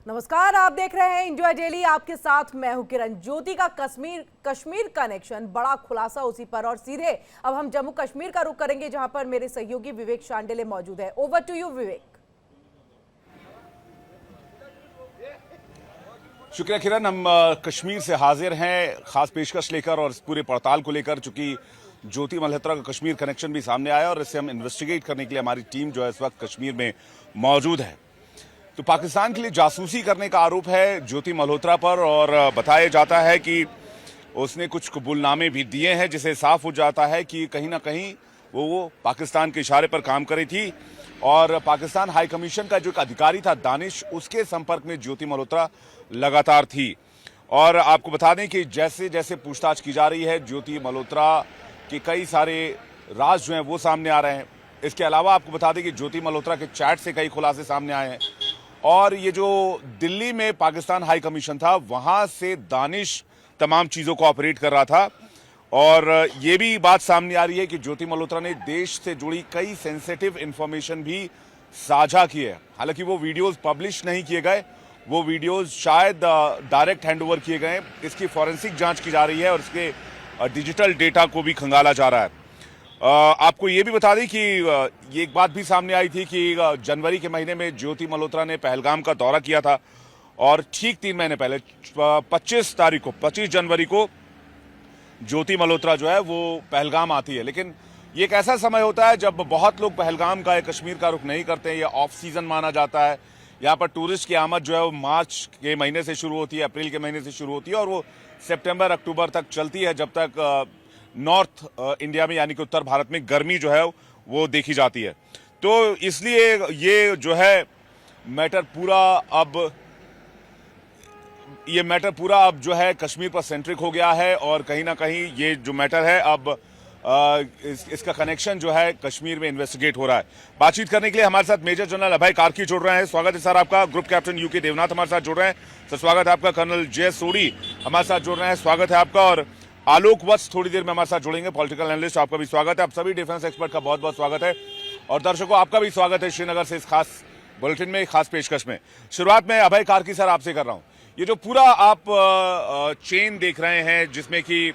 नमस्कार, आप देख रहे हैं इंडिया डेली। आपके साथ मैं हूं किरण। ज्योति का कश्मीर कनेक्शन, बड़ा खुलासा उसी पर। और सीधे अब हम जम्मू कश्मीर का रुख करेंगे, जहां पर मेरे सहयोगी विवेक शांडिल्य मौजूद है। ओवर टू यू विवेक। शुक्रिया किरण। हम कश्मीर से हाजिर हैं खास पेशकश लेकर और इस पूरे पड़ताल को लेकर, चूंकि ज्योति मल्होत्रा का कश्मीर कनेक्शन भी सामने आया और इससे हम इन्वेस्टिगेट करने के लिए हमारी टीम जो है इस वक्त कश्मीर में मौजूद है। तो पाकिस्तान के लिए जासूसी करने का आरोप है ज्योति मल्होत्रा पर और बताया जाता है कि उसने कुछ कबूलनामे भी दिए हैं, जिसे साफ हो जाता है कि कहीं ना कहीं वो पाकिस्तान के इशारे पर काम कर रही थी और पाकिस्तान हाई कमीशन का जो एक अधिकारी था दानिश, उसके संपर्क में ज्योति मल्होत्रा लगातार थी। और आपको बता दें कि जैसे जैसे पूछताछ की जा रही है, ज्योति मल्होत्रा के कई सारे राज जो हैं वो सामने आ रहे हैं। इसके अलावा आपको बता दें कि ज्योति मल्होत्रा के चैट से कई खुलासे सामने आए हैं और ये जो दिल्ली में पाकिस्तान हाई कमीशन था, वहां से दानिश तमाम चीजों को ऑपरेट कर रहा था। और ये भी बात सामने आ रही है कि ज्योति मल्होत्रा ने देश से जुड़ी कई सेंसिटिव इंफॉर्मेशन भी साझा की है। हालांकि वो वीडियोस पब्लिश नहीं किए गए, वो वीडियोस शायद डायरेक्ट हैंडओवर किए गए। इसकी फॉरेंसिक जांच की जा रही है और इसके डिजिटल डेटा को भी खंगाला जा रहा है। आपको ये भी बता दें कि ये एक बात भी सामने आई थी कि जनवरी के महीने में ज्योति मल्होत्रा ने पहलगाम का दौरा किया था और ठीक 3 महीने पहले 25 जनवरी को ज्योति मल्होत्रा जो है वो पहलगाम आती है। लेकिन ये एक ऐसा समय होता है जब बहुत लोग पहलगाम का या कश्मीर का रुख नहीं करते हैं। ये ऑफ सीजन माना जाता है। यहाँ पर टूरिस्ट की आमद जो है वो मार्च के महीने से शुरू होती है, अप्रैल के महीने से शुरू होती है और वो सितंबर अक्टूबर तक चलती है, जब तक नॉर्थ इंडिया में यानी कि उत्तर भारत में गर्मी जो है वो देखी जाती है। तो इसलिए ये जो है मैटर पूरा अब जो है कश्मीर पर सेंट्रिक हो गया है और कहीं ना कहीं ये जो मैटर है अब इसका कनेक्शन जो है कश्मीर में इन्वेस्टिगेट हो रहा है। बातचीत करने के लिए हमारे साथ मेजर जनरल अभय कार्की जुड़ रहे हैं। स्वागत है सर आपका। ग्रुप कैप्टन यूके देवनाथ हमारे साथ जुड़ रहे हैं। सर स्वागत है आपका। कर्नल जय सोडी हमारे साथ जुड़ रहे हैं। स्वागत है आपका। और आलोक वत्स थोड़ी देर में हमारे साथ जुड़ेंगे, पॉलिटिकल एनालिस्ट, आपका भी स्वागत है। आप सभी डिफेंस एक्सपर्ट का बहुत बहुत स्वागत है और दर्शकों आपका भी स्वागत है श्रीनगर से इस खास बुलेटिन में, खास पेशकश में। शुरुआत में अभय कार्की सर आपसे कर रहा हूं। ये जो पूरा आप चेन देख रहे हैं जिसमें कि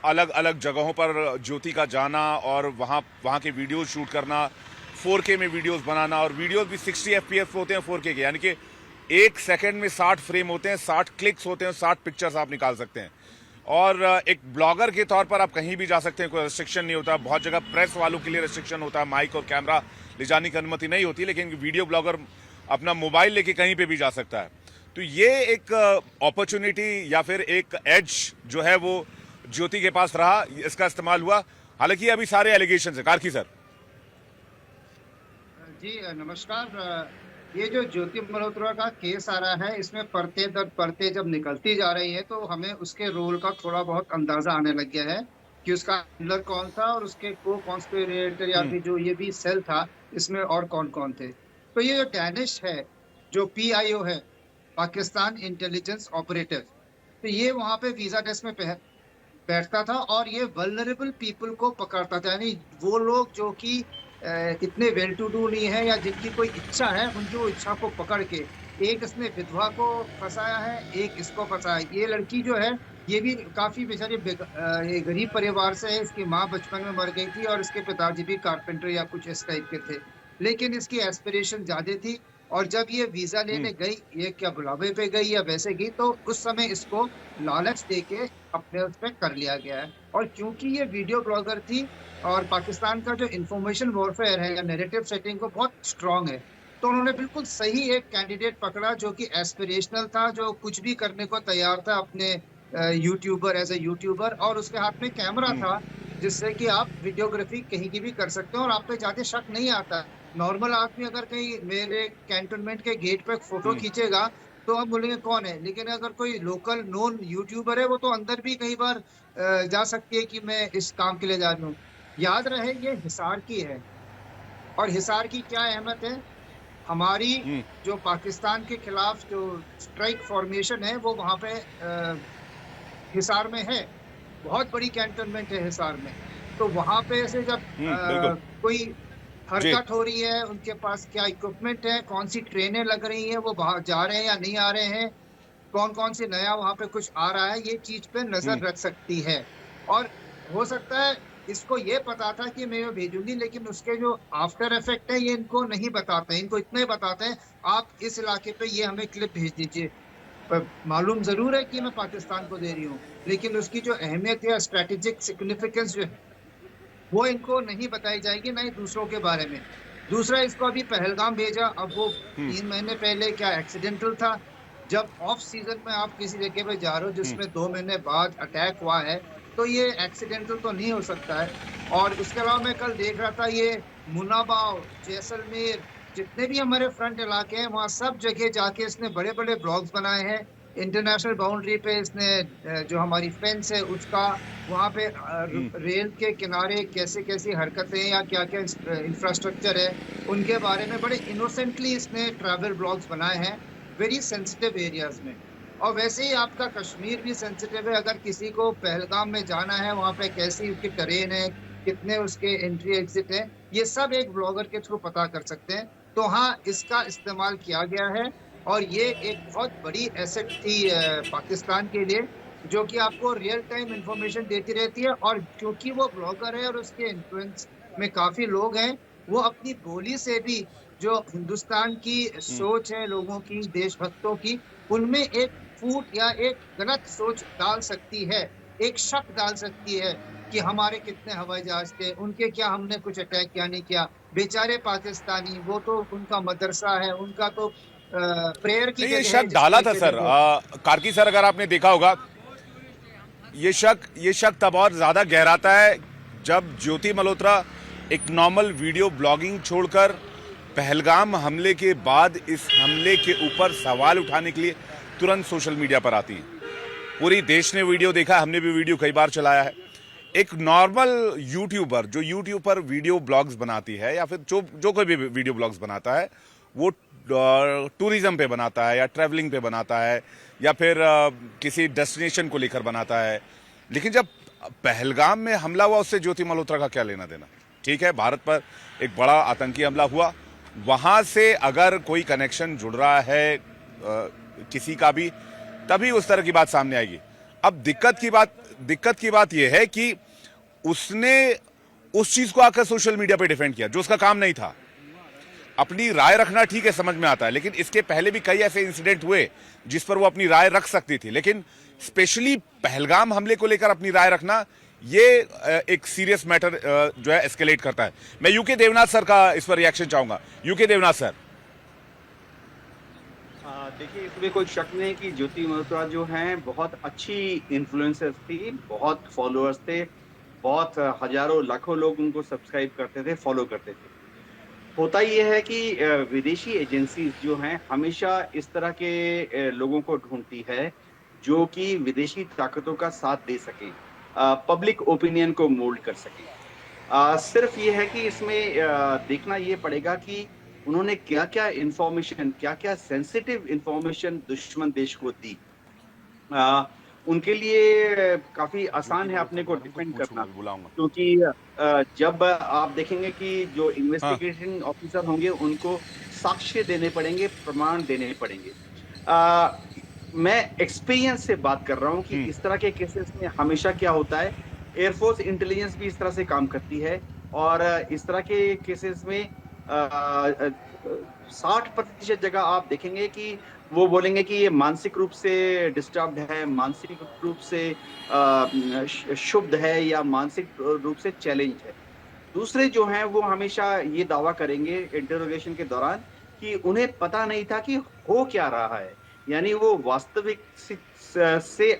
अलग अलग जगहों पर ज्योति का जाना और वहां के वीडियोस शूट करना, 4K में वीडियोस बनाना और वीडियोस भी 60 FPS होते हैं 4K के, यानी कि 1 सेकंड में 60 फ्रेम होते हैं, 60 क्लिक्स होते हैं, 60 पिक्चर्स आप निकाल सकते हैं। और एक ब्लॉगर के तौर पर आप कहीं भी जा सकते हैं, कोई रेस्ट्रिक्शन नहीं होता। बहुत जगह प्रेस वालों के लिए रेस्ट्रिक्शन होता है, माइक और कैमरा ले जाने की अनुमति नहीं होती, लेकिन वीडियो ब्लॉगर अपना मोबाइल लेके कहीं पे भी जा सकता है। तो ये एक अपॉर्चुनिटी या फिर एक एज जो है वो ज्योति के पास रहा, इसका इस्तेमाल हुआ। हालांकि अभी सारे एलिगेशन है। कार्की सर जी नमस्कार। ये जो ज्योति मल्होत्रा का केस आ रहा है, इसमें परते दर परते जब निकलती जा रही है तो हमें उसके रोल का थोड़ा बहुत अंदाजा आने लग गया है कि उसका हैंडलर कौन था और उसके को कॉन्स्पिरेटर या फिर जो ये भी सेल था इसमें और कौन कौन थे। तो ये जो डैनिश है, जो PIO है, पाकिस्तान इंटेलिजेंस ऑपरेटिव, तो ये वहां पे वीजा डेस्क में बैठता था और ये वल्नरेबल पीपल को पकड़ता था। यानी वो लोग जो कि इतने वेल टू डू नहीं है या जिनकी कोई इच्छा है, उनकी वो इच्छा को पकड़ के एक इसने विधवा को फंसाया है, एक इसको फंसाया। ये लड़की जो है ये भी काफी बेचारी गरीब परिवार से है। इसकी माँ बचपन में मर गई थी और इसके पिताजी भी कारपेंटर या कुछ इस टाइप के थे, लेकिन इसकी एस्पिरेशन ज्यादा थी। और जब ये वीजा लेने गई, ये क्या बुलावे पे गई या वैसे गई, तो उस समय इसको लालच देके अपने उस पर कर लिया गया है। और क्योंकि ये वीडियो ब्लॉगर थी और पाकिस्तान का जो इंफॉर्मेशन वॉरफेयर है या नैरेटिव सेटिंग को बहुत स्ट्रांग है, तो उन्होंने बिल्कुल सही एक कैंडिडेट पकड़ा जो कि एस्पिरेशनल था, जो कुछ भी करने को तैयार था अपने यूट्यूबर एज ए यूट्यूबर, और उसके हाथ में कैमरा था जिससे कि आप वीडियोग्राफी कहीं की भी कर सकते हो और आप पे ज्यादा शक नहीं आता। नॉर्मल आदमी अगर कहीं मेरे कैंटोनमेंट के गेट पे फोटो खींचेगा तो हम बोलेंगे कौन है, लेकिन अगर कोई लोकल नोन यूट्यूबर है वो तो अंदर भी कई बार जा सकती है कि मैं इस काम के लिए जा रही हूँ। याद रहे ये हिसार की है और हिसार की क्या अहमियत है, हमारी जो पाकिस्तान के खिलाफ जो स्ट्राइक फॉर्मेशन है वो वहां पे हिसार में है। बहुत बड़ी कैंटोनमेंट है हिसार में। तो वहां पे से जब कोई जी। हरकत हो रही है, उनके पास क्या इक्विपमेंट है, कौन सी ट्रेनें लग रही हैं, वो बाहर जा रहे हैं या नहीं आ रहे हैं, कौन-कौन से नया वहाँ पे कुछ आ रहा है, ये चीज़ पे नज़र हुँ, रख सकती है। और हो सकता है इसको ये पता था कि मैं ये भेजूँगी, लेकिन उसके जो आफ्टर इफ़ेक्ट है ये इनको नहीं बताते हैं। इनको इतना ही बताते हैं, आप इस इलाके पे ये हमें क्लिप भेज दीजिए। मालूम ज़रूर है कि मैं पाकिस्तान को दे रही हूँ, लेकिन उसकी जो अहमियत है, स्ट्रैटेजिक सिग्निफिकेंस जो है, वो इनको नहीं बताई जाएगी, ना ही दूसरों के बारे में। दूसरा, इसको अभी पहलगाम भेजा, अब वो हुँ, 3 महीने पहले क्या एक्सीडेंटल था? जब ऑफ सीज़न में आप किसी जगह पे जा रहे हो हुँ, जिसमें 2 महीने बाद अटैक हुआ है, तो ये एक्सीडेंटल तो नहीं हो सकता है। और उसके अलावा मैं कल देख रहा था, ये मुनाबाव, जैसलमेर, जितने भी हमारे फ्रंट इलाके हैं, वहाँ सब जगह जाके इसने बड़े-बड़े ब्लॉग्स बनाए हैं। इंटरनेशनल बाउंड्री पे इसने जो हमारी फेंस है उसका, वहाँ पे हुँ। रेल के किनारे कैसे-कैसी हरकतें या क्या-क्या इंफ्रास्ट्रक्चर है, उनके बारे में बड़े इनोसेंटली इसने ट्रैवल ब्लॉग्स बनाए हैं, वेरी सेंसिटिव एरियाज़ में। और वैसे ही आपका कश्मीर भी सेंसिटिव है, अगर किसी को पहलगाम में जाना है, वहाँ पे कैसी उसकी टरेन है, कितने उसके एंट्री एग्ज़िट हैं, ये सब एक ब्लॉगर के थ्रू पता कर सकते हैं। तो हाँ, इसका इस्तेमाल किया गया है और ये एक बहुत बड़ी एसेट थी पाकिस्तान के लिए, जो कि आपको रियल टाइम इन्फॉर्मेशन देती रहती है। और क्योंकि वो ब्लॉगर है और उसके इन्फ्लुएंस में काफ़ी लोग हैं, वो अपनी बोली से भी जो हिंदुस्तान की हुँ। सोच है लोगों की, देशभक्तों की, उनमें एक फूट या एक गलत सोच डाल सकती है, एक शक डाल सकती है कि हमारे कितने हवाई जहाज़ थे, उनके क्या हमने कुछ अटैक किया नहीं किया। बेचारे पाकिस्तानी, वो तो उनका मदरसा है, उनका तो प्रेयर की नहीं, ये जगह है शक डाला जिसको था कहते सर। थे। कार्की सर, अगर आपने देखा होगा, ये शक तब और ज्यादा गहराता है जब ज्योति मल्होत्रा एक नॉर्मल वीडियो ब्लॉगिंग छोड़कर पहलगाम हमले के बाद इस हमले के ऊपर सवाल उठाने के लिए तुरंत सोशल मीडिया पर आती है। पूरी देश ने वीडियो देखा, हमने भी वीडियो कई बार चलाया है। एक नॉर्मल यूट्यूबर जो यूट्यूब पर वीडियो ब्लॉग्स बनाती है या फिर जो जो कोई भी वीडियो ब्लॉग्स बनाता है, वो टूरिज्म पे बनाता है या ट्रैवलिंग पे बनाता है या फिर किसी डेस्टिनेशन को लेकर बनाता है। लेकिन जब पहलगाम में हमला हुआ, उससे ज्योति मल्होत्रा का क्या लेना देना? ठीक है, भारत पर एक बड़ा आतंकी हमला हुआ, वहां से अगर कोई कनेक्शन जुड़ रहा है किसी का भी, तभी उस तरह की बात सामने आएगी। अब दिक्कत की बात यह है कि उसने उस चीज को आकर सोशल मीडिया पे डिफेंड किया जो उसका काम नहीं था। अपनी राय रखना ठीक है, समझ में आता है, लेकिन इसके पहले भी कई ऐसे इंसिडेंट हुए जिस पर वो अपनी राय रख सकती थी। लेकिन स्पेशली पहलगाम हमले को लेकर अपनी राय रखना, ये एक सीरियस मैटर जो है एस्केलेट करता है। मैं यूके देवनाथ सर का इस पर रिएक्शन चाहूंगा। UK Devnath sir. देखिए, इसमें कोई शक नहीं कि ज्योति मल्होत्रा जो हैं बहुत अच्छी इन्फ्लुएंसर थी, बहुत फॉलोअर्स थे, बहुत हजारों लाखों लोग उनको सब्सक्राइब करते थे, फॉलो करते थे। होता ये है कि विदेशी एजेंसीज जो हैं हमेशा इस तरह के लोगों को ढूंढती है जो कि विदेशी ताकतों का साथ दे सके, पब्लिक ओपिनियन को मोल्ड कर सके। सिर्फ ये है कि इसमें देखना ये पड़ेगा कि उन्होंने क्या-क्या इन्फॉर्मेशन, क्या-क्या सेंसिटिव इन्फॉर्मेशन दुश्मन देश को दी। अ, उनके लिए काफ़ी आसान ज्योति है अपने मल्होत्रा को के बारे में कुछ डिफेंड करना, पूछूंगा, बुलाऊंगा। क्योंकि जब आप देखेंगे कि जो हाँ। इन्वेस्टिगेटिंग ऑफिसर होंगे, उनको साक्ष्य देने पड़ेंगे, प्रमाण देने पड़ेंगे। अ, मैं एक्सपीरियंस से बात कर रहा हूँ कि हम्म। इस तरह के केसेस में हमेशा क्या होता है, एयरफोर्स इंटेलिजेंस भी इस तरह से काम करती है और इस तरह के केसेस में 60% जगह आप देखेंगे कि वो बोलेंगे कि ये मानसिक रूप से डिस्टर्ब्ड है, मानसिक रूप से क्षुब्ध है या मानसिक रूप से चैलेंज है। दूसरे जो हैं वो हमेशा ये दावा करेंगे इंटरोगेशन के दौरान कि उन्हें पता नहीं था कि हो क्या रहा है। यानी वो वास्तविक से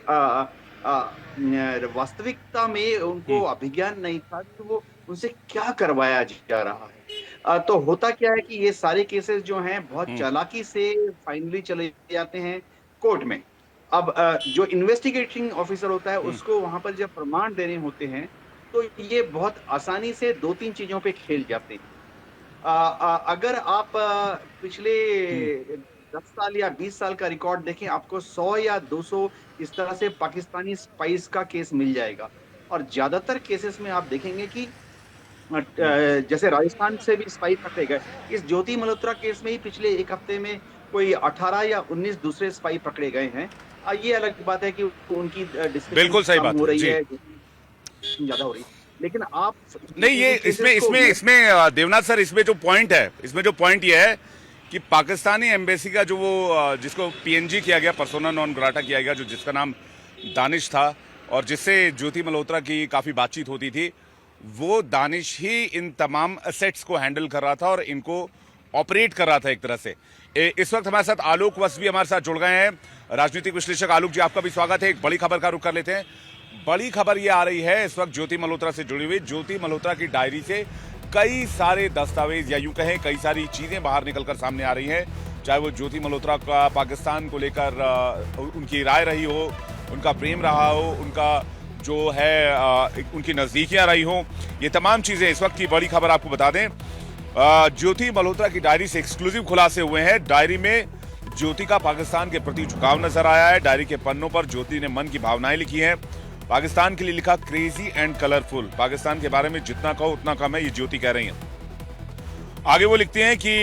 वास्तविकता में उनको हम्म। अभिज्ञान नहीं था कि वो उनसे क्या करवाया जा रहा है। तो होता क्या है कि ये सारे केसेस जो हैं बहुत हम्म। चालाकी से फाइनली चले जाते हैं कोर्ट में। अब जो इन्वेस्टिगेटिंग ऑफिसर होता है हम्म। उसको वहां पर जब प्रमाण देने होते हैं तो ये बहुत आसानी से 2-3 चीज़ों पे खेल जाते हैं। अगर आप पिछले हम्म। 10 साल या 20 साल का रिकॉर्ड देखें, आपको 100 या 200 इस तरह से पाकिस्तानी स्पाइस का केस मिल जाएगा। और ज़्यादातर केसेस में आप देखेंगे कि जैसे राजस्थान से भी स्पाई पकड़े गए, इस ज्योति मल्होत्रा केस में ही पिछले एक हफ्ते में कोई 18 या 19 दूसरे स्पाई पकड़े गए हैं। ये अलग बात है कि उनकी बिल्कुल सही बात हो रही जी। है, ज्यादा हो रही है, लेकिन आप नहीं, ये इसमें देवनाथ सर, इसमें जो पॉइंट ये है कि पाकिस्तानी एम्बेसी का जो वो जिसको पीएनजी किया गया, पर्सोना नॉन ग्राटा किया गया, जो जिसका नाम दानिश था और जिससे ज्योति मल्होत्रा की काफी बातचीत होती थी, वो दानिश ही इन तमाम असेट्स को हैंडल कर रहा था और इनको ऑपरेट कर रहा था एक तरह से। इस वक्त हमारे साथ आलोक वत्स भी हमारे साथ जुड़ गए हैं, राजनीतिक विश्लेषक। आलोक जी, आपका भी स्वागत है। एक बड़ी खबर का रुख कर लेते हैं। बड़ी खबर ये आ रही है इस वक्त ज्योति मल्होत्रा से जुड़ी हुई। ज्योति मल्होत्रा की डायरी से कई सारे दस्तावेज या यूं कहें कई सारी चीजें बाहर निकलकर सामने आ रही हैं, चाहे वो ज्योति मल्होत्रा का पाकिस्तान को लेकर उनकी राय रही हो, उनका प्रेम रहा हो, उनका जो है उनकी नजदीकियां रही हो, ये तमाम चीजें इस वक्त की बड़ी खबर आपको बता दें। ज्योति मल्होत्रा की डायरी से एक्सक्लूसिव खुलासे हुए हैं। डायरी में ज्योति का पाकिस्तान के प्रति झुकाव नजर आया है। डायरी के पन्नों पर ज्योति ने मन की भावनाएं लिखी हैं। पाकिस्तान के लिए लिखा क्रेजी एंड कलरफुल। पाकिस्तान के बारे में जितना कहो उतना कम है, ये ज्योति कह रही हैं। आगे वो लिखती हैं कि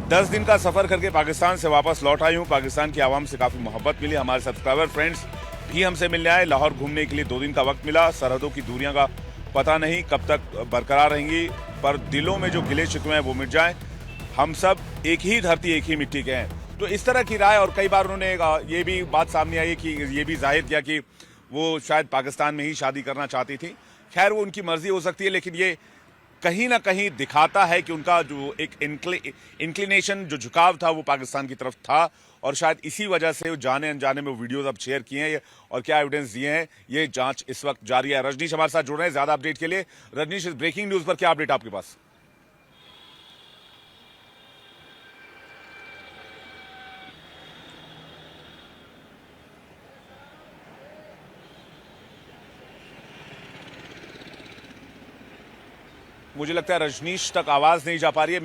10 दिन का सफर करके पाकिस्तान से वापस लौट आई हूं। पाकिस्तान की आवाम से काफी मोहब्बत मिली। हमारे सब्सक्राइबर फ्रेंड्स भी हमसे मिलने आए। लाहौर घूमने के लिए 2 दिन का वक्त मिला। सरहदों की दूरियां का पता नहीं कब तक बरकरार रहेंगी, पर दिलों में जो गिले शिकवे हैं वो मिट जाएं। हम सब एक ही धरती, एक ही मिट्टी के हैं। तो इस तरह की राय, और कई बार उन्होंने ये भी बात सामने आई कि ये भी जाहिर किया कि वो शायद पाकिस्तान में ही शादी करना चाहती थी। खैर, वो उनकी मर्जी हो सकती है, लेकिन ये कहीं ना कहीं दिखाता है कि उनका जो एक इंक्लिनेशन, जो झुकाव था, वो पाकिस्तान की तरफ था, और शायद इसी वजह से वो जाने अनजाने में वीडियोस अब शेयर किए हैं और क्या एविडेंस दिए हैं, ये जांच इस वक्त जारी है। रजनीश हमारे साथ जुड़ रहे हैं ज्यादा अपडेट के लिए। रजनीश, इस ब्रेकिंग न्यूज पर क्या अपडेट आपके पास? मुझे लगता है रजनीश तक आवाज नहीं जा पा रही है।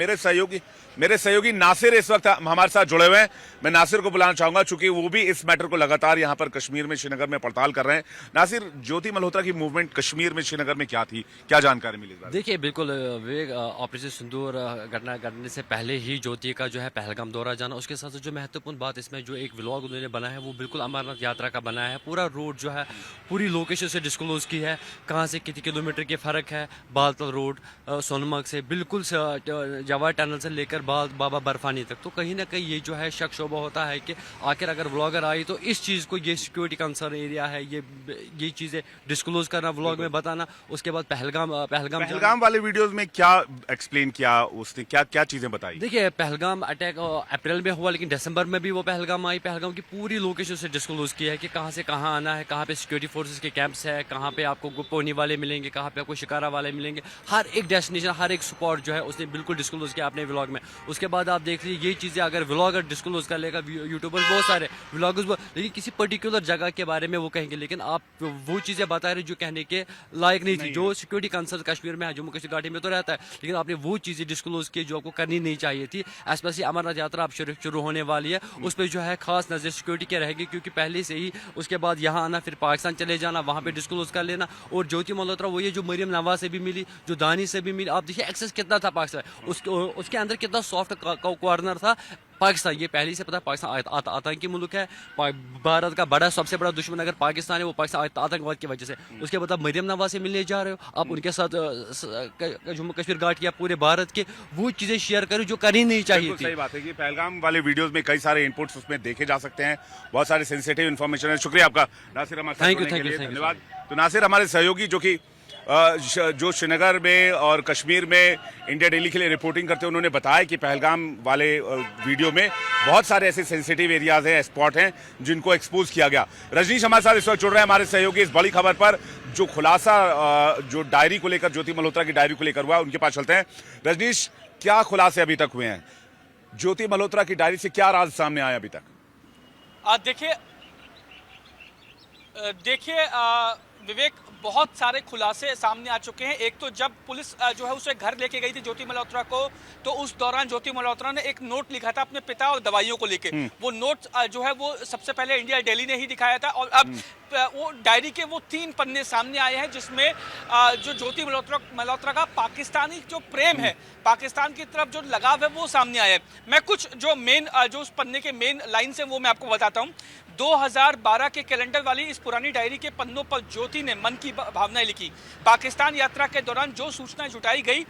मेरे सहयोगी नासिर इस वक्त हमारे साथ जुड़े हुए हैं। मैं नासिर को बुलाना चाहूंगा, चूंकि वो भी इस मैटर को लगातार यहां पर कश्मीर में, श्रीनगर में पड़ताल कर रहे हैं। नासिर, ज्योति मल्होत्रा की मूवमेंट कश्मीर में, श्रीनगर में क्या थी, क्या जानकारी मिली? देखिए, बिल्कुल विवेक, ऑपरेशन सिंदूर घटना करने से पहले ही ज्योति का जो है पहलगाम दौरा जाना, उसके साथ जो महत्वपूर्ण बात इसमें जो एक व्लॉग उन्होंने बनाया है, वो बिल्कुल अमरनाथ यात्रा का बनाया है। पूरा रोड जो है पूरी लोकेशन से डिस्क्लोज की है, कहाँ से कितने किलोमीटर के फर्क है। बालतल रोड सोनमर्ग से बिल्कुल जवाहर टनल से लेकर बाबा बर्फानी तक। तो कहीं ना कहीं ये जो है शक शोबा होता है कि आखिर अगर व्लॉगर आई तो इस चीज़ को, ये सिक्योरिटी कंसर्न एरिया है, ये चीज़ें डिस्क्लोज करना, व्लॉग में बताना। उसके बाद पहलगाम वाले वीडियोस में क्या एक्सप्लेन किया उसने, क्या चीजें बताई? देखिए, पहलगाम अटैक अप्रैल में हुआ, लेकिन दिसंबर में भी वो पहलगाम आई। पहलगाम की पूरी लोकेशन से डिस्क्लोज किया है कि कहाँ से कहाँ आना है, कहाँ पे सिक्योरिटी फोर्सेस के कैंप्स है, कहाँ पे आपको गुप्पोनी वाले मिलेंगे, कहाँ पे आपको शिकारा वाले मिलेंगे। हर एक डेस्टिनेशन, हर एक स्पॉट जो है उसने बिल्कुल डिस्क्लोज किया अपने व्लॉग में। उसके बाद आप देख लीजिए, ये चीज़ें अगर व्लॉगर डिस्क्लोज कर लेगा, यूट्यूबर्स बहुत सारे व्लॉगर्स, लेकिन किसी पर्टिकुलर जगह के बारे में वो कहेंगे, लेकिन आप वो चीज़ें बता रहे जो कहने के लायक नहीं थी। जो सिक्योरिटी कंसर्न कश्मीर में है, जम्मू कश्मीर घाटी में तो रहता है, लेकिन आपने वो चीज़ें डिस्क्लोज की जो आपको करनी नहीं चाहिए थी। स्पेशली अमरनाथ यात्रा अब शुरू होने वाली है, उस पर जो है खास नजर सिक्योरिटी की रहेगी, क्योंकि पहले से ही उसके बाद यहाँ आना, फिर पाकिस्तान चले जाना, वहाँ पे डिस्क्लोज कर लेना। और ज्योति मल्होत्रा वो ये जो मरियम नवाज से भी मिली, जो दानी से भी मिली, आप देखिए एक्सेस कितना था पाकिस्तान, उसके अंदर कितना सॉफ्ट कॉर्नर था पाकिस्तान। ये पहले से पता है, पाकिस्तान आतंकी मुल्क है, भारत का सबसे बड़ा दुश्मन अगर पाकिस्तान है, वो पाकिस्तान आतंकवाद की वजह से। उसके बाद आप मरियम नवाज से मिलने जा रहे हो, आप उनके साथ जम्मू कश्मीर घाटी या पूरे भारत के वो चीजें शेयर करो जो करनी नहीं चाहिए थी। सही बात है कि पहलगाम वाले वीडियोस में कई सारे इनपुट्स उसमें देखे जा सकते हैं, बहुत सारे सेंसिटिव इन्फॉर्मेशन है। शुक्रिया आपका नासिर, हमारे धन्यवाद। तो नासिर हमारे सहयोगी जो श्रीनगर में और कश्मीर में इंडिया डेली के लिए रिपोर्टिंग करते हैं, उन्होंने बताया कि पहलगाम वाले वीडियो में बहुत सारे ऐसे सेंसिटिव एरियाज हैं, स्पॉट हैं, जिनको एक्सपोज किया गया। रजनीश हमारे साथ इस वक्त जुड़ रहे हैं, हमारे सहयोगी, इस बड़ी खबर पर जो खुलासा जो डायरी को लेकर, ज्योति मल्होत्रा की डायरी को लेकर हुआ, उनके पास चलते हैं। रजनीश, क्या खुलासे अभी तक हुए हैं? ज्योति मल्होत्रा की डायरी से क्या राज सामने आया अभी तक? देखिए विवेक, बहुत सारे खुलासे सामने आ चुके हैं। एक तो जब पुलिस जो है उसे घर लेके गई थी ज्योति मल्होत्रा को, तो उस दौरान ज्योति मल्होत्रा ने एक नोट लिखा था अपने पिता और दवाइयों को लेके। वो नोट जो है वो सबसे पहले इंडिया डेली ने ही दिखाया था, और अब वो डायरी के वो 3 पन्ने सामने आए हैं जिसमें जो ज्योति मल्होत्रा का पाकिस्तानी जो प्रेम है, पाकिस्तान की तरफ जो लगाव है वो सामने आया है। मैं कुछ जो मेन जो उस पन्ने के मेन लाइन्स है वो मैं आपको बताता हूँ। 2012 के कैलेंडर वाली इस पुरानी डायरी के पन्नों पर ज्योति ने मन की भावनाएं लिखी। पाकिस्तान यात्रा के दौरान जो सूचना जुटाई गई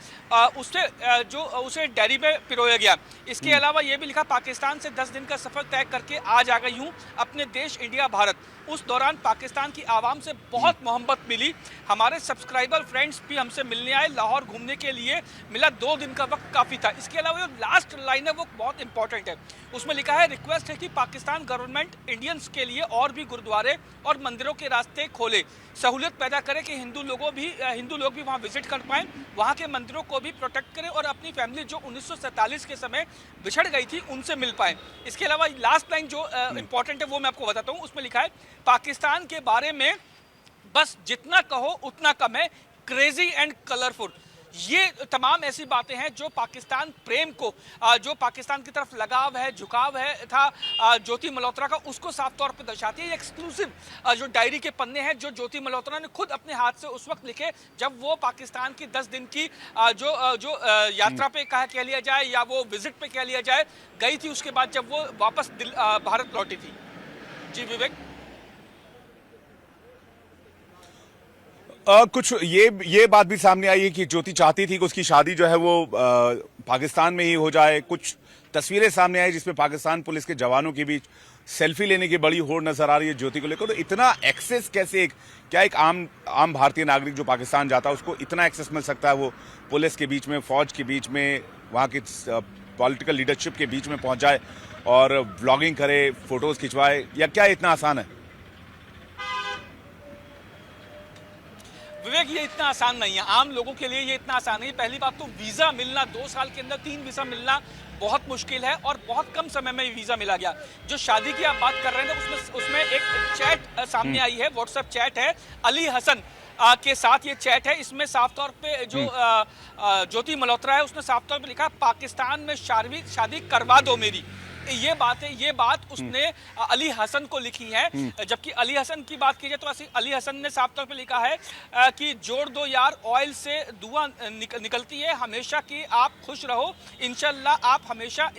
उसे डायरी में पिरोया गया। इसके अलावा यह भी लिखा, पाकिस्तान से 10 दिन का सफर तय करके आज आ गई हूँ अपने देश इंडिया भारत। उस दौरान पाकिस्तान की आवाम से बहुत मोहब्बत मिली। हमारे सब्सक्राइबर फ्रेंड्स भी हमसे मिलने आए। लाहौर घूमने के लिए मिला, 2 दिन का वक्त काफ़ी था। इसके अलावा जो लास्ट लाइन है वो बहुत इंपॉर्टेंट है। उसमें लिखा है, रिक्वेस्ट है कि पाकिस्तान गवर्नमेंट इंडियंस के लिए और भी गुरुद्वारे और मंदिरों के रास्ते खोले, सहूलियत पैदा करे कि हिंदू लोग भी वहाँ विजिट कर पाएँ, वहाँ के मंदिरों को भी प्रोटेक्ट करें और अपनी फैमिली जो 1947 के समय बिछड़ गई थी उनसे मिल पाएँ। इसके अलावा लास्ट लाइन जो इंपॉर्टेंट है वो मैं आपको बताता हूँ। उसमें लिखा है, पाकिस्तान के बारे में बस जितना कहो उतना कम है, क्रेजी एंड कलरफुल। ये तमाम ऐसी बातें हैं जो पाकिस्तान प्रेम को, जो पाकिस्तान की तरफ लगाव है, झुकाव है था ज्योति मल्होत्रा का, उसको साफ तौर पर दर्शाती है। ये एक्सक्लूसिव जो डायरी के पन्ने हैं जो ज्योति मल्होत्रा ने खुद अपने हाथ से उस वक्त लिखे जब वो पाकिस्तान की 10 दिन की जो यात्रा पे कह लिया जाए या वो विजिट पे कह लिया जाए गई थी, उसके बाद जब वो वापस भारत लौटी थी। जी विवेक। कुछ ये बात भी सामने आई है कि ज्योति चाहती थी कि उसकी शादी जो है वो पाकिस्तान में ही हो जाए। कुछ तस्वीरें सामने आई जिसमें पाकिस्तान पुलिस के जवानों के बीच सेल्फी लेने की बड़ी होड़ नजर आ रही है ज्योति को लेकर। तो इतना एक्सेस कैसे, क्या एक आम भारतीय नागरिक जो पाकिस्तान जाता है उसको इतना एक्सेस मिल सकता है? वो पुलिस के बीच में, फौज के बीच में, वहाँ की पॉलिटिकल लीडरशिप के बीच में पहुंच जाए और व्लॉगिंग करे, फोटोज खिंचवाए, या क्या इतना आसान है? विवेक, ये इतना आसान नहीं है। आम लोगों के लिए ये इतना आसान नहीं है। पहली बात तो वीज़ा मिलना, 2 साल के अंदर 3 वीज़ा मिलना बहुत मुश्किल है और बहुत कम समय में वीज़ा मिला गया। जो शादी की आप बात कर रहे थे उसमें एक चैट सामने आई है, व्हाट्सएप चैट है अली हसन के साथ ये चैट है। इसमें साफ तौर पे जो ज्योति मल्होत्रा है उसने साफ तौर पे लिखा, पाकिस्तान में शादी करवा दो मेरी। ये बात उसने अली हसन को लिखी है। जबकि अली हसन की बात की जाए तो अली हसन ने साफ तौर पे लिखा है कि जोड़ दो यार, ऑयल से धुआं निकलती है, हमेशा की आप खुश रहो, इंशाल्लाह आप हमेशा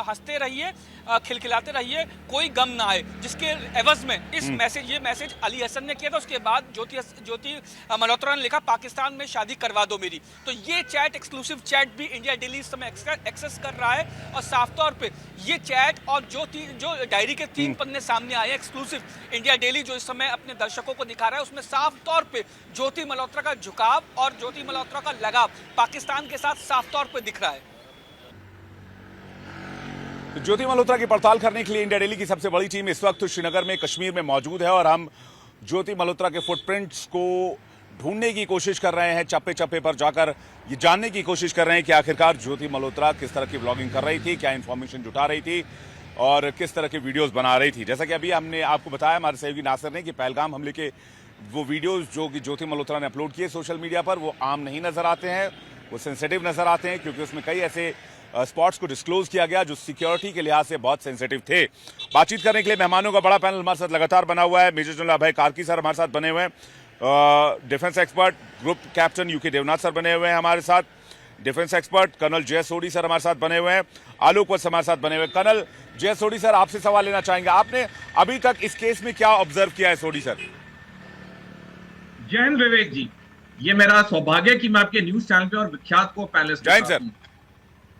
हंसते रहिए, खिलखिलाते रहिए, कोई गम ना आए। जिसके एवज में ये मैसेज अली हसन ने किया था। उसके बाद ज्योति मल्होत्रा ने लिखा, पाकिस्तान में शादी करवा दो मेरी। तो ये चैट, एक्सक्लूसिव चैट भी इंडिया डेली इस समय एक्सेस कर रहा है और साफ तौर पे ये चैट और जो डायरी के 3 पन्ने सामने आए एक्सक्लूसिव इंडिया डेली जो इस समय अपने दर्शकों को दिखा रहा है, उसमें साफ तौर पे ज्योति मल्होत्रा का झुकाव और ज्योति मल्होत्रा का लगाव पाकिस्तान के साथ साफ तौर पे दिख रहा है। तो ज्योति मल्होत्रा की पड़ताल करने के लिए इंडिया डेली की सबसे बड़ी टीम इस वक्त श्रीनगर में, कश्मीर में मौजूद है और हम ज्योति मल्होत्रा के फुटप्रिंट्स को ढूंढने की कोशिश कर रहे हैं। चप्पे चप्पे पर जाकर ये जानने की कोशिश कर रहे हैं कि आखिरकार ज्योति मल्होत्रा किस तरह की व्लॉगिंग कर रही थी, क्या इंफॉर्मेशन जुटा रही थी और किस तरह के वीडियोस बना रही थी। जैसा कि अभी हमने आपको बताया हमारे सहयोगी नासिर ने कि पहलगाम हमले के वो वीडियोस जो कि ज्योति मल्होत्रा ने अपलोड किए सोशल मीडिया पर, वो आम नहीं नजर आते हैं, वो सेंसिटिव नजर आते हैं, क्योंकि उसमें कई ऐसे स्पॉट्स को डिस्क्लोज किया गया जो सिक्योरिटी के लिहाज से बहुत सेंसिटिव थे। बातचीत करने के लिए मेहमानों का बड़ा पैनल हमारे साथ लगातार बना हुआ है। Major general Abhay Karki sir हमारे साथ बने हुए हैं, defence expert group captain UK Devnath sir बने हुए हैं हमारे साथ, डिफेंस एक्सपर्ट कर्नल जय सोडी सर हमारे साथ बने हुए हैं, आलोक वत्स हमारे साथ बने हुए हैं। कर्नल जय सोडी सर, आपसे सवाल लेना चाहेंगे, आपने अभी तक इस केस में क्या ऑब्जर्व किया है? सोडी सर। जय हिंद विवेक जी, ये मेरा सौभाग्य कि मैं आपके न्यूज चैनल पे और विख्यात को पैनलिस्ट। जय हिंद सर।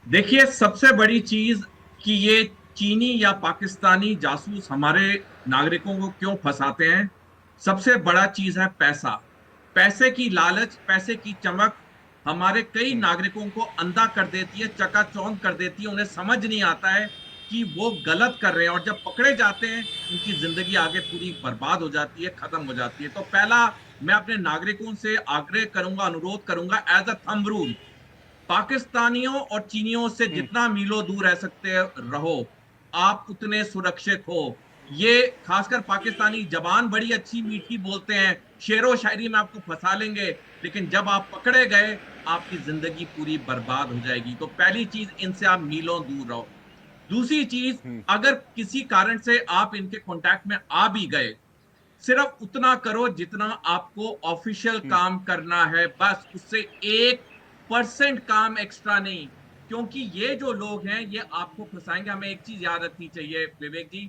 देखिए, सबसे बड़ी चीज कि ये चीनी या पाकिस्तानी जासूस हमारे नागरिकों को क्यों फंसाते हैं, सबसे बड़ा चीज है पैसा। पैसे की लालच, पैसे की चमक हमारे कई नागरिकों को अंधा कर देती है, चकाचौंध कर देती है। उन्हें समझ नहीं आता है कि वो गलत कर रहे हैं और जब पकड़े जाते हैं उनकी जिंदगी आगे पूरी बर्बाद हो जाती है, खत्म हो जाती है। तो पहला, मैं अपने नागरिकों से आग्रह करूंगा, अनुरोध करूंगा, एज अ थंब रूल, पाकिस्तानियों और चीनियों से जितना मीलों दूर रह सकते रहो, आप उतने सुरक्षित हो। ये खासकर पाकिस्तानी जबान बड़ी अच्छी मीठी बोलते हैं, शेरो शायरी में आपको फंसा लेंगे, लेकिन जब आप पकड़े गए आपकी जिंदगी पूरी बर्बाद हो जाएगी। तो पहली चीज, इनसे आप मीलों दूर रहो। दूसरी चीज, अगर किसी कारण से आप इनके कांटेक्ट में आ भी गए सिर्फ उतना करो जितना आपको ऑफिशियल काम करना है, बस उससे 1% काम एक्स्ट्रा नहीं, क्योंकि ये जो लोग हैं ये आपको फंसाएंगे। हमें एक चीज याद रखनी चाहिए विवेक जी,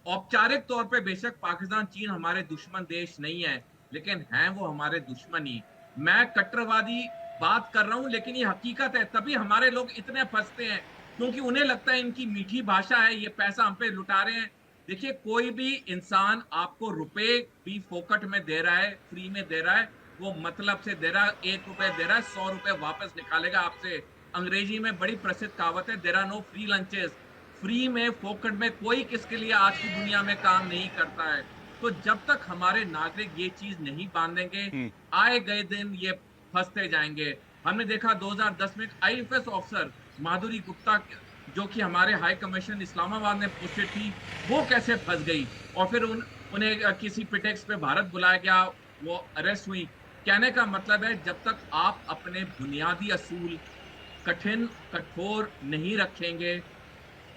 औपचारिक तौर पे बेशक पाकिस्तान चीन हमारे दुश्मन देश नहीं है, लेकिन हैं वो हमारे दुश्मन ही। मैं कट्टरवादी बात कर रहा हूं, लेकिन ये हकीकत है। तभी हमारे लोग इतने फंसते हैं, क्योंकि उन्हें लगता है इनकी मीठी भाषा है, ये पैसा हम पे लुटा रहे हैं। देखिए, कोई भी इंसान आपको रुपए भी फोकट में दे रहा है, फ्री में दे रहा है, वो मतलब से दे रहा है। 1 रुपए दे रहा है, 100 रुपए वापस निकालेगा आपसे। अंग्रेजी में बड़ी प्रसिद्ध कहावत है, there are no free lunches. Free में फोकट में कोई किसके लिए आज की दुनिया में काम नहीं करता है। तो जब तक हमारे नागरिक ये चीज नहीं बांधेंगे, आए गए दिन ये फंसते जाएंगे। हमने देखा 2010 में एक आईएफएस ऑफिसर माधुरी गुप्ता, जो कि हमारे हाई कमीशन इस्लामाबाद में पोस्टेड थी, वो कैसे फंस गई और फिर उन्हें किसी प्रिटेक्स्ट पे भारत बुलाया गया, वो अरेस्ट हुई। कहने का मतलब है, जब तक आप अपने बुनियादी असूल कठिन कठोर नहीं रखेंगे,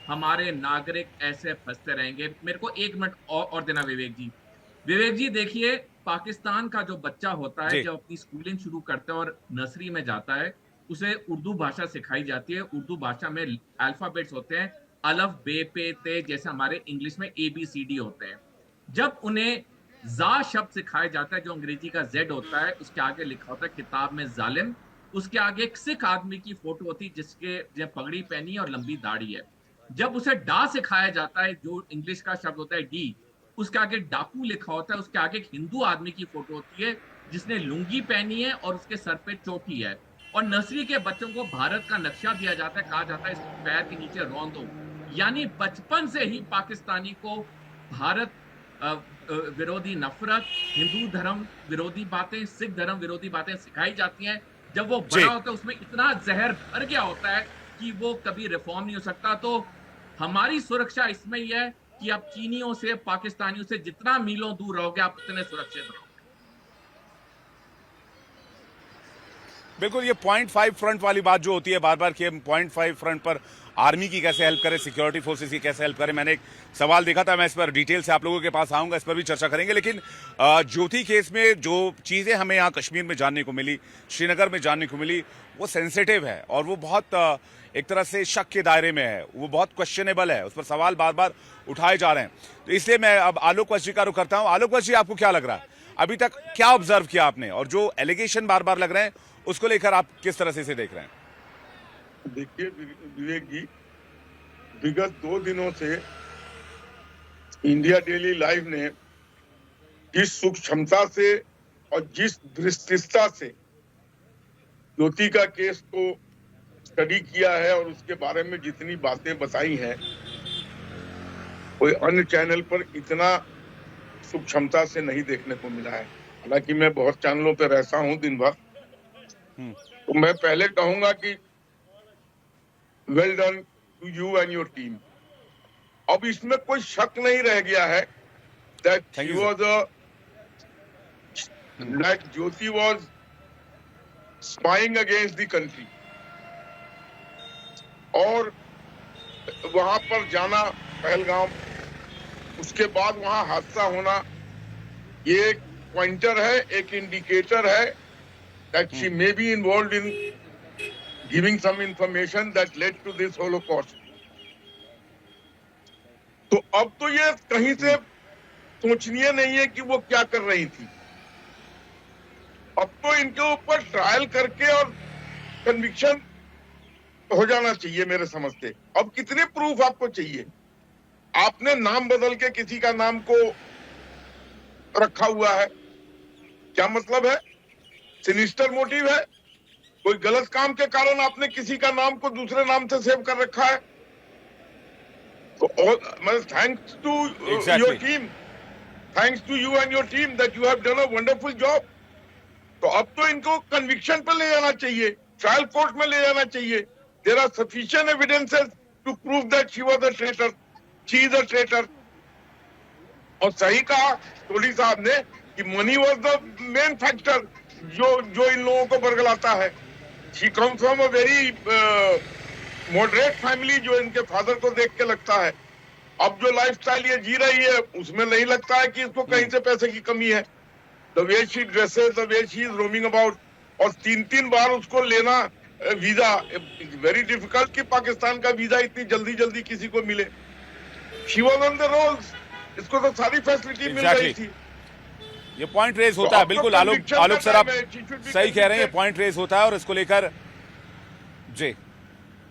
हमारे नागरिक ऐसे फंसते रहेंगे। मेरे को 1 मिनट और देना विवेक जी। विवेक जी देखिए, पाकिस्तान का जो बच्चा होता है, जब अपनी स्कूलिंग शुरू करता है और नर्सरी में जाता है, उसे उर्दू भाषा सिखाई जाती है। उर्दू भाषा में अल्फाबेट्स होते हैं, अलफ बे पे ते, जैसे हमारे इंग्लिश में ABCD होते हैं। जब उन्हें जा शब्द सिखाया जाता है, जो अंग्रेजी का Z होता है, उसके आगे लिखा होता है किताब में जालिम, उसके आगे एक सिख आदमी की फोटो होती है जिसके पगड़ी पहनी है और लंबी दाढ़ी है। जब उसे डा सिखाया जाता है, जो इंग्लिश का शब्द होता है डी, उसके आगे डाकू लिखा होता है, उसके आगे एक हिंदू आदमी की फोटो होती है जिसने लुंगी पहनी है और उसके सर पे चोटी है। और नर्सरी के बच्चों को भारत का नक्शा दिया जाता है, कहा जाता है इस पैर के नीचे रौंद दो। यानी बचपन से ही पाकिस्तानी को भारत विरोधी नफरत, हिंदू धर्म विरोधी बातें, सिख धर्म विरोधी बातें सिखाई जाती हैं। जब वो बड़ा होता है, उसमें इतना जहर भर गया होता है कि वो कभी रिफॉर्म नहीं हो सकता। तो हमारी सुरक्षा इसमें ही है कि आप चीनियों से, पाकिस्तानियों से जितना मीलों दूर रहोगे, आप उतने सुरक्षित रहोगे। बिल्कुल, ये 0.5 फ्रंट वाली बात जो होती है बार बार कि 0.5 फ्रंट पर आर्मी की कैसे हेल्प करे, सिक्योरिटी फोर्सेस की कैसे हेल्प करे। मैंने एक सवाल देखा था, मैं इस पर डिटेल से आप लोगों के पास आऊंगा, इस पर भी चर्चा करेंगे। लेकिन ज्योति केस में जो चीजें हमें यहाँ कश्मीर में जानने को मिली, श्रीनगर में जानने को मिली, वो सेंसिटिव है और वो बहुत एक तरह से शक के दायरे में है, वो बहुत क्वेश्चनेबल है, उस पर सवाल बार बार उठाए जा रहे हैं। तो इसलिए मैं अब आलोक वत्स जी का रुख करता हूँ। आलोक वत्स जी, आपको क्या लग रहा है, अभी तक क्या ऑब्जर्व किया आपने, और जो एलिगेशन बार बार लग रहे हैं उसको लेकर आप किस तरह से इसे देख रहे हैं? देखिए विवेक जी, विगत 2 दिनों से इंडिया डेली लाइव ने जिस सूक्ष्मता से और जिस दृष्टिता से ज्योति का केस को स्टडी किया है और उसके बारे में जितनी बातें बताई हैं, कोई अन्य चैनल पर इतना सूक्ष्मता से नहीं देखने को मिला है। हालांकि मैं बहुत चैनलों पर रहता हूं दिन भर, तो मैं पहले कहूंगा कि well done to you and your team. अब इसमें कोई शक नहीं रह गया है that she was that Jyoti was spying against the country, और वहां पर जाना पहलगाम, उसके बाद वहां हादसा होना, ये एक पॉइंटर है, एक इंडिकेटर है that she may be involved in giving some information that led to this Holocaust. तो अब तो ये कहीं से सोचनीय नहीं है कि वो क्या कर रही थी। अब तो इनके ऊपर ट्रायल करके और कन्विक्शन हो जाना चाहिए मेरे समझ से। अब कितने प्रूफ आपको चाहिए? आपने नाम बदल के किसी का नाम को रखा हुआ है, क्या मतलब है? सिनिस्टर मोटिव है? कोई गलत काम के कारण आपने किसी का नाम को दूसरे नाम से सेव कर रखा है? तो thanks to your team, thanks to you and your team that you have done a wonderful job. तो अब तो इनको कन्विक्शन पे ले जाना चाहिए, ट्रायल कोर्ट में ले जाना चाहिए। There are sufficient evidences to prove that she was a traitor, she is a traitor. और सही कहा टोली साहब ने कि money was the main factor जो इन लोगों को बरगलाता है। She comes from a very moderate family, जो इनके फादर को देख के लगता है। अब जो लाइफस्टाइल ये जी रही है उसमें नहीं लगता है कि इसको कहीं से पैसे की कमी है। The way she dresses, the way she is roaming about, और 3-3 बार उसको लेना वीजा, वेरी डिफिकल्ट कि पाकिस्तान का वीजा इतनी जल्दी जल्दी किसी को मिले। She was on the rolls, इसको तो सारी फैसिलिटी मिल रही थी। ये पॉइंट रेज होता है, बिल्कुल आलोक सर आप सही कह रहे हैं, ये पॉइंट रेज होता है और इसको लेकर जी